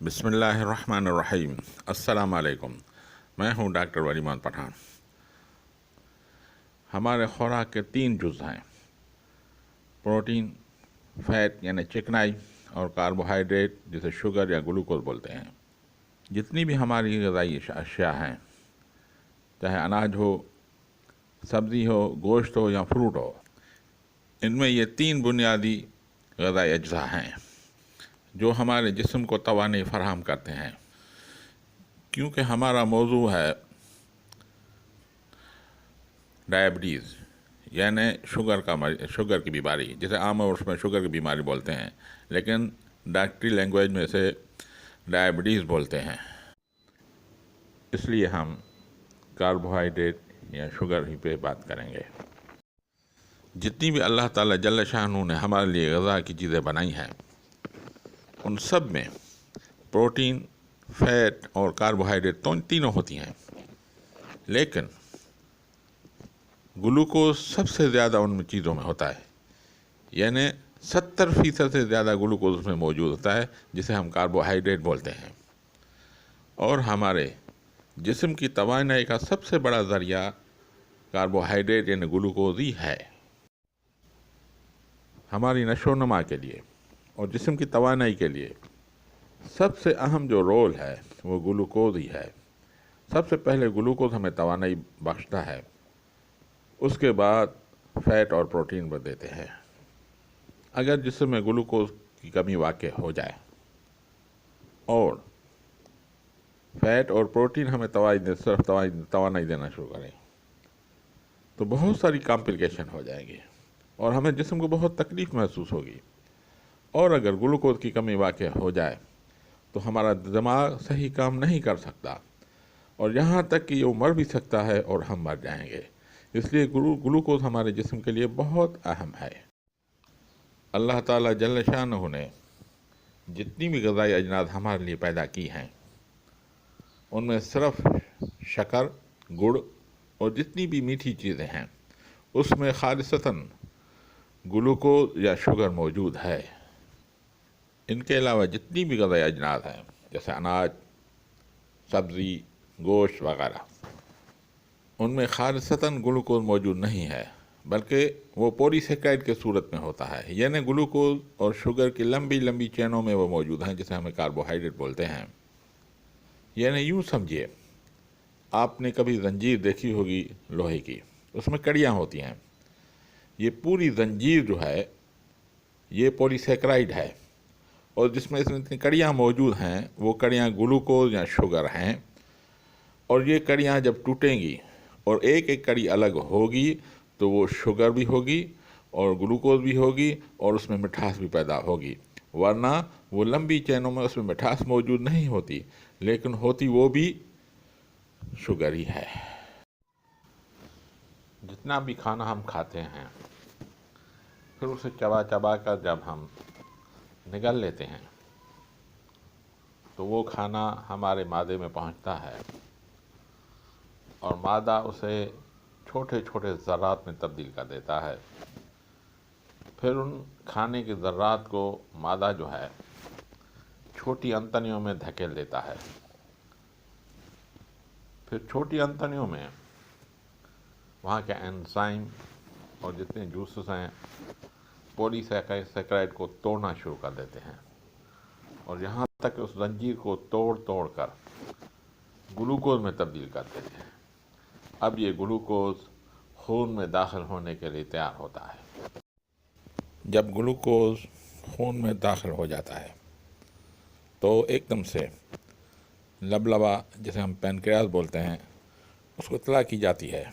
بسم اللہ الرحمن الرحیم۔ السلام علیکم، میں ہوں ڈاکٹر ولیمان پٹھان۔ ہمارے خوراک کے 3 جز ہیں: پروٹین، فیٹ یعنی چکنائی، اور کاربوہائیڈریٹ جسے شوگر یا گلوکوز بولتے ہیں۔ جتنی بھی ہماری غذائی اشیاء ہیں، چاہے اناج ہو، سبزی ہو، گوشت ہو یا فروٹ ہو، ان میں یہ 3 بنیادی غذائی اجزاء ہیں جو ہمارے جسم کو توانائی فراہم کرتے ہیں۔ کیونکہ ہمارا موضوع ہے ڈائبٹیز یعنی شوگر کی بیماری، جسے عام طور میں شوگر کی بیماری بولتے ہیں، لیکن ڈاکٹری لینگویج میں اسے ڈائبٹیز بولتے ہیں۔ اس لیے ہم کاربوہائیڈریٹ یا شوگر ہی پہ بات کریں گے۔ جتنی بھی اللہ تعالیٰ جل شانہ نے ہمارے لیے غذا کی چیزیں بنائی ہیں، ان سب میں پروٹین، فیٹ اور کاربوہائیڈریٹ تینوں ہوتی ہیں، لیکن گلوکوز سب سے زیادہ ان چیزوں میں ہوتا ہے، یعنی 70% سے زیادہ گلوکوز اس میں موجود ہوتا ہے، جسے ہم کاربوہائیڈریٹ بولتے ہیں۔ اور ہمارے جسم کی توانائی کا سب سے بڑا ذریعہ کاربوہائیڈریٹ یعنی گلوکوز ہی ہے۔ ہماری نشو و نما کے لیے اور جسم کی توانائی کے لیے سب سے اہم جو رول ہے وہ گلوکوز ہی ہے۔ سب سے پہلے گلوکوز ہمیں توانائی بخشتا ہے، اس کے بعد فیٹ اور پروٹین بھی دیتے ہیں۔ اگر جسم میں گلوکوز کی کمی واقع ہو جائے اور فیٹ اور پروٹین ہمیں صرف توانائی دینا شروع کریں تو بہت ساری کمپلیکیشن ہو جائیں گی اور ہمیں جسم کو بہت تکلیف محسوس ہوگی۔ اور اگر گلوکوز کی کمی واقع ہو جائے تو ہمارا دماغ صحیح کام نہیں کر سکتا، اور یہاں تک کہ یہ مر بھی سکتا ہے اور ہم مر جائیں گے۔ اس لیے گلوکوز ہمارے جسم کے لیے بہت اہم ہے۔ اللہ تعالیٰ جل شانہ نے جتنی بھی غذائی اجناس ہمارے لیے پیدا کی ہیں، ان میں صرف شکر، گڑ اور جتنی بھی میٹھی چیزیں ہیں، اس میں خالصتاً گلوکوز یا شوگر موجود ہے۔ ان کے علاوہ جتنی بھی غذائی اجناس ہیں، جیسے اناج، سبزی، گوشت وغیرہ، ان میں خالصتاً گلوکوز موجود نہیں ہے، بلکہ وہ پولی سیکرائڈ کے صورت میں ہوتا ہے، یعنی گلوکوز اور شوگر کی لمبی لمبی چینوں میں وہ موجود ہیں، جسے ہمیں کاربوہائیڈریٹ بولتے ہیں۔ یعنی یوں سمجھیے، آپ نے کبھی زنجیر دیکھی ہوگی لوہے کی، اس میں کڑیاں ہوتی ہیں۔ یہ پوری زنجیر جو ہے یہ پولی سیکرائڈ ہے، اور جس میں اتنی کڑیاں موجود ہیں وہ کڑیاں گلوکوز یا شوگر ہیں۔ اور یہ کڑیاں جب ٹوٹیں گی اور ایک ایک کڑی الگ ہوگی تو وہ شوگر بھی ہوگی اور گلوکوز بھی ہوگی، اور اس میں مٹھاس بھی پیدا ہوگی۔ ورنہ وہ لمبی چینوں میں اس میں مٹھاس موجود نہیں ہوتی، لیکن ہوتی وہ بھی شوگر ہی ہے۔ جتنا بھی کھانا ہم کھاتے ہیں، پھر اسے چبا چبا کر جب ہم نگل لیتے ہیں تو وہ کھانا ہمارے معدے میں پہنچتا ہے، اور معدہ اسے چھوٹے چھوٹے ذرات میں تبدیل کر دیتا ہے۔ پھر ان کھانے کے ذرات کو معدہ جو ہے چھوٹی انتڑیوں میں دھکیل دیتا ہے۔ پھر چھوٹی انتڑیوں میں وہاں کے انزائم اور جتنے جوسز ہیں پولی سیکرائڈ کو توڑنا شروع کر دیتے ہیں، اور یہاں تک کہ اس زنجیر کو توڑ توڑ کر گلوکوز میں تبدیل کر دیتے ہیں۔ اب یہ گلوکوز خون میں داخل ہونے کے لیے تیار ہوتا ہے۔ جب گلوکوز خون میں داخل ہو جاتا ہے تو ایک دم سے لبلبا، جسے ہم پینکریاس بولتے ہیں، اس کو اطلاع کی جاتی ہے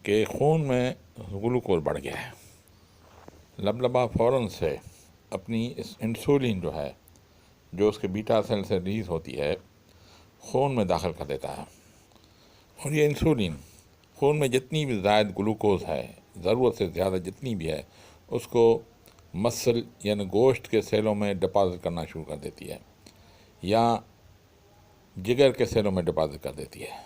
کہ خون میں گلوکوز بڑھ گیا ہے۔ لبلبا فوراً سے اپنی اس انسولین جو ہے، جو اس کے بیٹا سیل سے ریلیز ہوتی ہے، خون میں داخل کر دیتا ہے، اور یہ انسولین خون میں جتنی بھی زائد گلوکوز ہے، ضرورت سے زیادہ جتنی بھی ہے، اس کو مسل یعنی گوشت کے سیلوں میں ڈپازٹ کرنا شروع کر دیتی ہے، یا جگر کے سیلوں میں ڈپازٹ کر دیتی ہے۔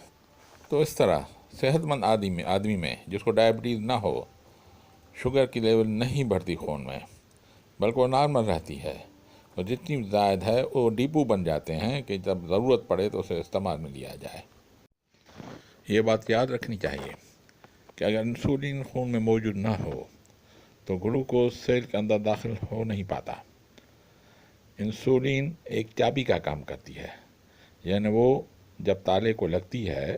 تو اس طرح صحت مند آدمی میں جس کو ڈائبٹیز نہ ہو، شوگر کی لیول نہیں بڑھتی خون میں، بلکہ وہ نارمل رہتی ہے، اور جتنی زائد ہے وہ ڈیپو بن جاتے ہیں کہ جب ضرورت پڑے تو اسے استعمال میں لیا جائے۔ یہ بات یاد رکھنی چاہیے کہ اگر انسولین خون میں موجود نہ ہو تو گلوکوز سیل کے اندر داخل ہو نہیں پاتا۔ انسولین ایک چابی کا کام کرتی ہے، یعنی وہ جب تالے کو لگتی ہے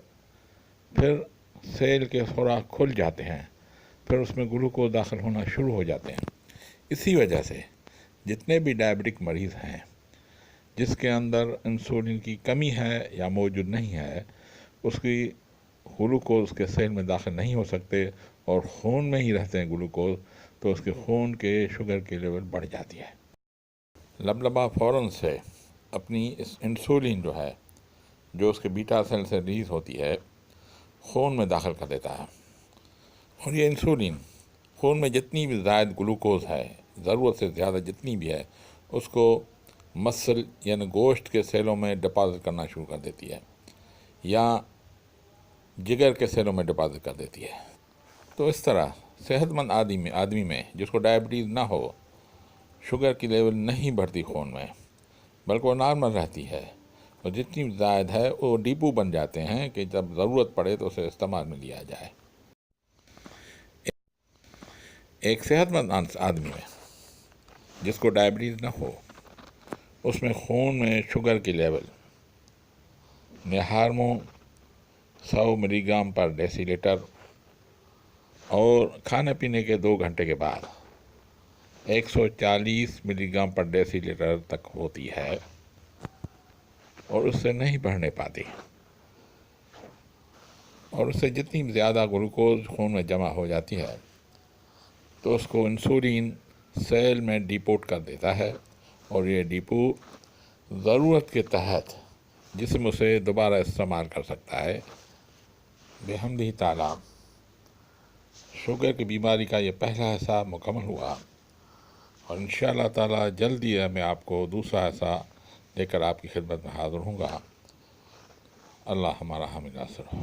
پھر سیل کے سوراخ کھل جاتے ہیں، پھر اس میں گلوکوز داخل ہونا شروع ہو جاتے ہیں۔ اسی وجہ سے جتنے بھی ڈائبٹک مریض ہیں جس کے اندر انسولین کی کمی ہے یا موجود نہیں ہے، اس کی گلوکوز کے سیل میں داخل نہیں ہو سکتے اور خون میں ہی رہتے ہیں گلوکوز، تو اس کے خون کے شوگر کی لیول بڑھ جاتی ہے۔ لبلبا فوراً سے اپنی اس انسولین جو اس کے بیٹا سیل سے ریلیز ہوتی ہے خون میں داخل کر دیتا ہے، اور یہ انسولین خون میں جتنی بھی زائد گلوکوز ہے، ضرورت سے زیادہ جتنی بھی ہے، اس کو مسل یعنی گوشت کے سیلوں میں ڈپازٹ کرنا شروع کر دیتی ہے یا جگر کے سیلوں میں ڈپازٹ کر دیتی ہے۔ تو اس طرح صحت مند آدمی میں جس کو ڈائبٹیز نہ ہو، شوگر کی لیول نہیں بڑھتی خون میں بلکہ وہ نارمل رہتی ہے، اور جتنی زائد ہے وہ ڈیپو بن جاتے ہیں کہ جب ضرورت پڑے تو اسے استعمال میں لیا جائے۔ ایک صحت مند آدمی میں جس کو ڈائبٹیز نہ ہو، اس میں خون میں شوگر کی لیول ہارمون 100 ملی گرام پر ڈیسی لیٹر اور کھانے پینے کے 2 گھنٹے کے بعد 140 ملی گرام پر ڈیسی لیٹر تک ہوتی ہے، اور اس سے نہیں بڑھنے پاتی، اور اس سے جتنی زیادہ گلوکوز خون میں جمع ہو جاتی ہے تو اس کو انسولین سیل میں ڈیپوٹ کر دیتا ہے، اور یہ ڈیپو ضرورت کے تحت جسم اسے دوبارہ استعمال کر سکتا ہے۔ بحمدہ تعالیٰ شوگر کی بیماری کا یہ پہلا حصہ مکمل ہوا، اور انشاءاللہ تعالیٰ جلدی میں آپ کو دوسرا حصہ لے کر آپ کی خدمت میں حاضر ہوں گا۔ اللہ ہمارا حامی ناصر ہو۔